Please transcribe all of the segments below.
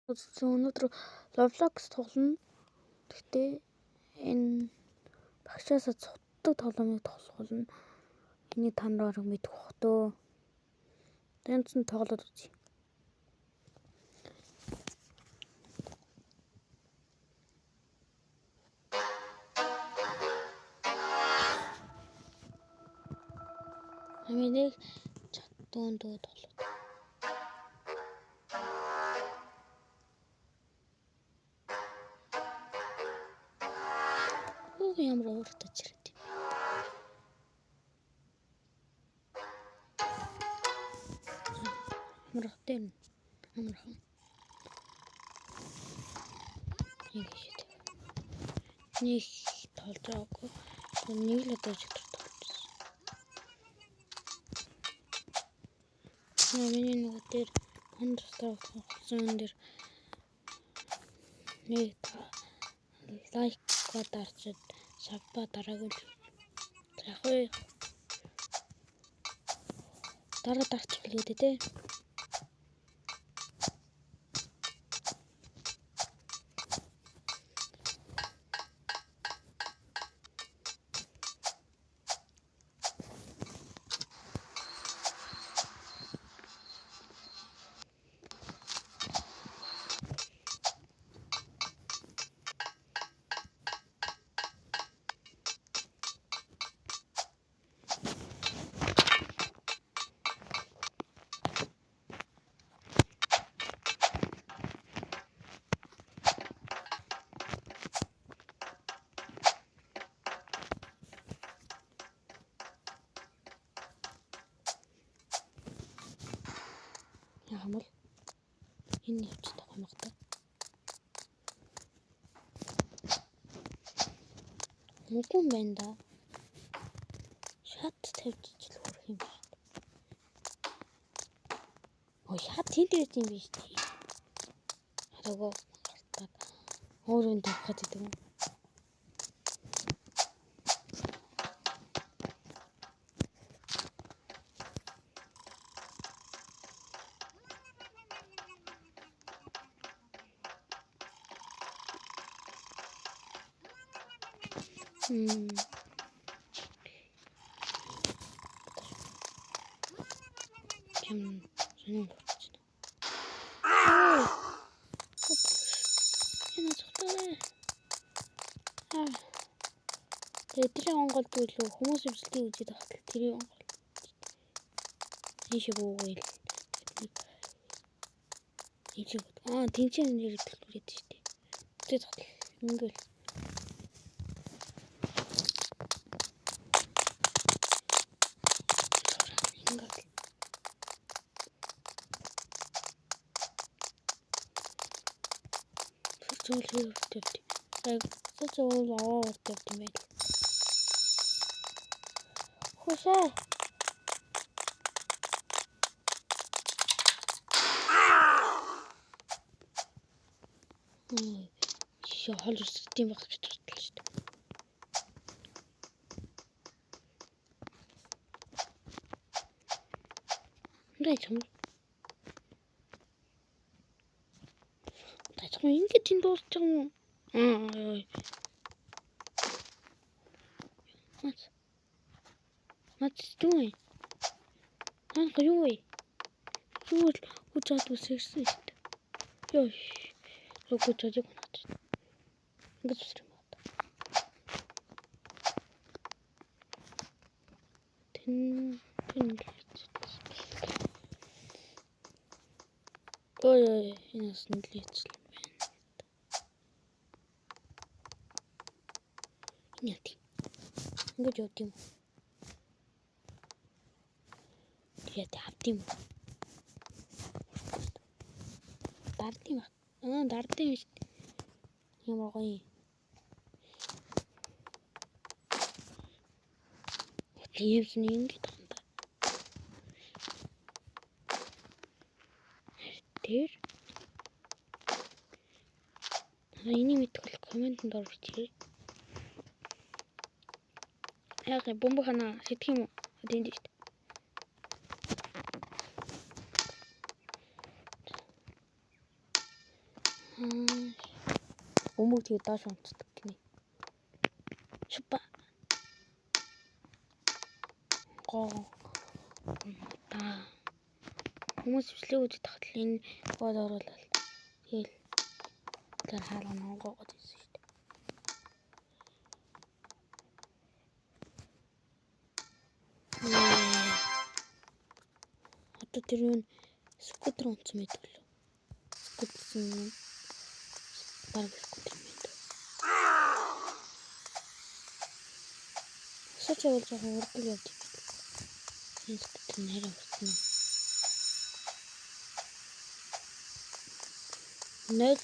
Өнөөдөр Roblox тоглоно. Гэхдээ энэ багшаасаа цутдаг тоглоомыг тоглох болно. Энийг та нар мэдэх бах төө. Тэнцэн тоглоод үзье. Аминыг чатуундөө тоглоод. Ямар ууртаж ирээд. Амархтэн. Амархан. Ингэж. Нэг толж байгаагүй. Нэг л удаж толж. Миний нөгөө дээр андерстаг болсон дээр нэг лайк дарчид сабба дараагүй яг уу дараа дарчих хэлээд дээ. Ямар энэ явчихдаг хамгатай. Мукун байна да. Шат тавьж ижил хөрөх юм шиг. Шат тэнд ирэх юм биш үү? Хараагаа гартаад өөрөнд тавьхад идэв юм. Сонин болчихно. Энэ цогтой. Тэр онгол билүү хүмүүс өвчлөлтийг үзээд ахтал тэр онгол. Ийшээ буугал. Ийшээ. Тэнцэн нэр төлөвлөд штэ. Үзээд ахтал ингээл. Зүйл тавьд. Зүйл аваад тавьд юм байл. Хөөшөө. Хол үсгдэм байх гэж бодлоо шүү дээ. Ингээд юм. Тачгүй ингээд энэ дуусч юм уу? What's doing? Юу вэ? Юу л үчаад үсэрсэн шүү дээ. Ёш. Луг үчаад юу гэнэ. Ингээд үсрэх юм байна. Ой, энэ сэндлээцэл юм байна. Нет. Ингээд явд юм. Тэгээд авд юм. Дардим. Дардим шүү дээ. Ямар гоё. Иймсэн ингэж танда. Тэр энийг мэдвэл комментэнд орчихъя. Яг бомб хана сэтгэх юм уу? Тэнд шүү дээ. Өмөг тэгээ доош унцдаг гинэ. Шупа. Хүмүүс өвчлөө гэж тахтал энэ код оруулаад тэгэл тэр хаалга нонгоогод ирсэн шүү дээ. Одоо тэр юу скутер унцсан байдаг лөө. Скутерсэн баг скутер байдаг. Сочи бол жоохон урдл явж байна. Энэ скутер нэрээ уртна. 0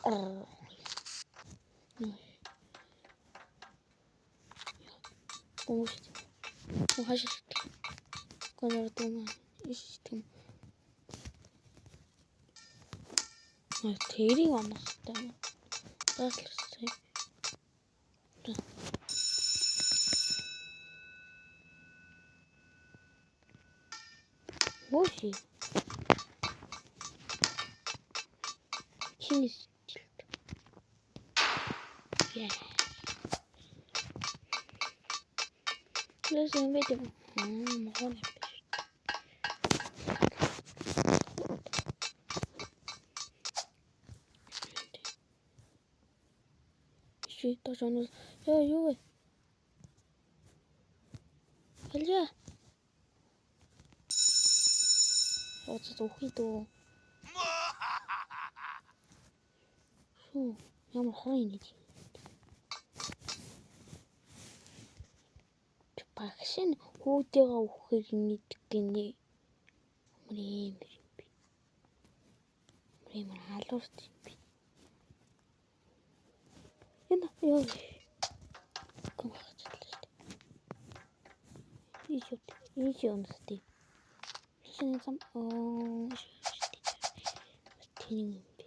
орох юм байна. Ухаживать. Колор дома. Ищем. Тэрийг онохтой. Гаслсан. Оши. Чинис. Let's invite him. Shit, that's on. Yeah, you. Hello. What's the hito? So, I'm horny. Багшин хүүдээгээ өгөхийг нэгдэг гинэ. Мөрийн халуурч би. Энэ яа. Комхочлаа шүү дээ. Ийш өнөстэй. Шинэ зам тийм би.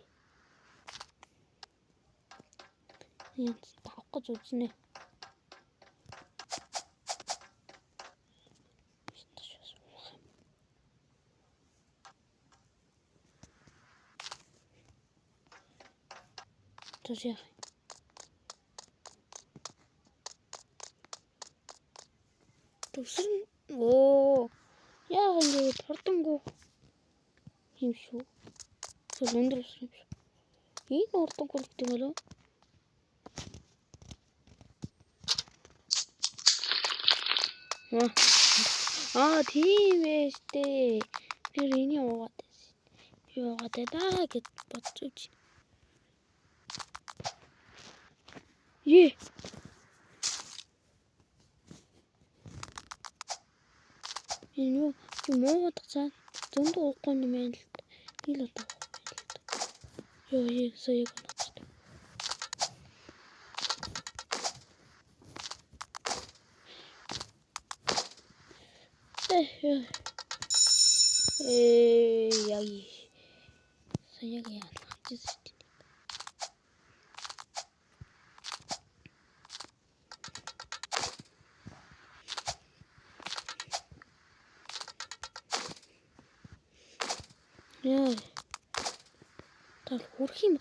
Яа тавах гэж үзнэ. Тожих. Төвсөн яа ингэ хурдангу юм шүү. Өндөр ус юм шүү. Энэ хурдангу л гэдэг юм болов? Тийм ээ штэ. Би энийг уугаад байсан. Би уугаад даа гэж бодчих. Энэ юу муугаад цаа зөндөө уухгүй юм байна л. Ил одоо. Ёо сая гонцтой. Яй. Сая яа. Яа. Тал хүрх юм.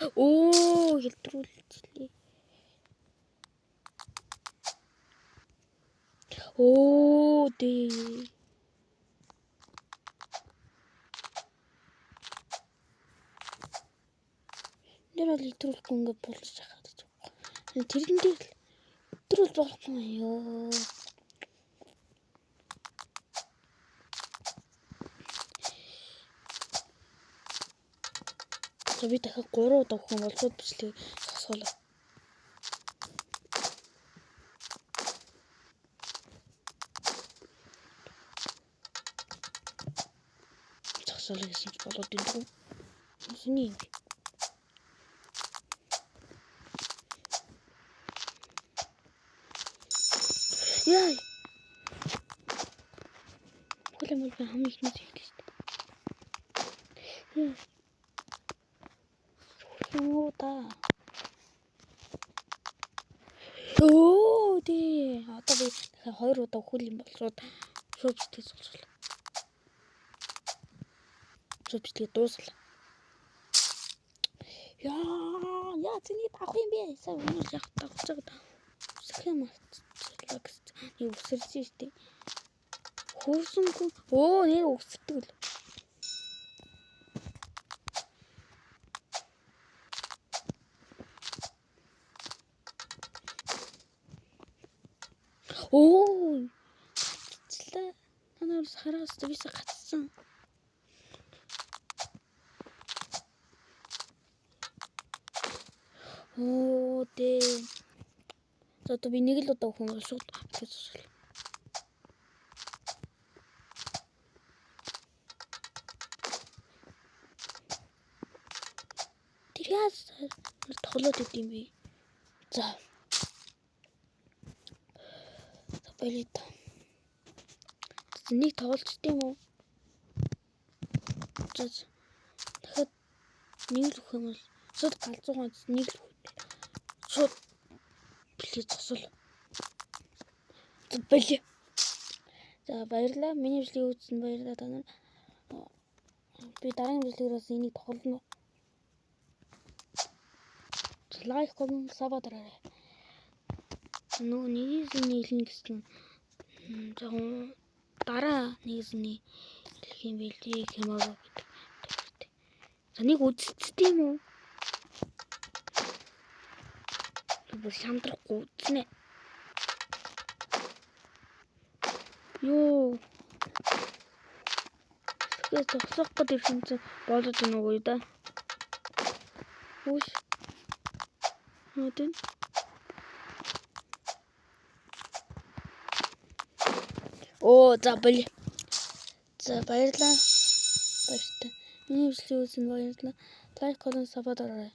Хэлтрүүлчихлээ. Дээ. Нэр бол хэлтрүүлэхгүй ингээд болж хахаад гэж. Тэрэн дээр л хэлтрүүл болохгүй ёо. Би дахиад 3 удаа өгөх юм бол шууд бичлэг сосголоо. Сосголоо гэсэн ч болоод дийдгүй. Сүний юм. Яй. Хөлөмөл би хамгийн ихнээс ихлээ шүү дээ. Оо да. Сүүлийн дахиад 2 удаа хөл юм бол шууд бичлэгээ суулгал. Шууд бичлэгээ дуусгал. Яа зэний авах юм бэ? Сая өнөр яг тавьж байгаа. Үсрэхээ мартчихлаа гэсэн. Нэг үсэрсэн шүү дээ. Хөөсөнгөө нэр үсэрдэг л. Гацлаа. Танаас хараас бис гацсан. Дээ. За одоо би нэг л удаа хүн шууд бичлээ. Тэр яаж тоглоод идэм бэ? За. Баялаа. Нэг тоглолт юм уу? За. Дахиад нэг л өгөх юм бол шууд галзуугаан нэг л шууд билээ зогсол. Баялаа. За баярлалаа. Миний бичлэгийг үзсэн баярлалаа та нар. Би дараагийн бичлэгээс энийг тоглоно. Лайк, коммент, сабадараа. Нэгний хэлнэ гэсэн. Жаахан дараа нэгний хэлэх юм билий хэмээн. За нэг үзтдээ юм уу? Бүр шамдрахгүй үзнэ. Тэгээд зогсох гэдэг юм чинь болоод байна уу да? Үш. Хөдөн. За баярлалаа. За баярлалаа. Миний бичлэгийг үзсэн баярлалаа. Лайк, коммент, сабадараа.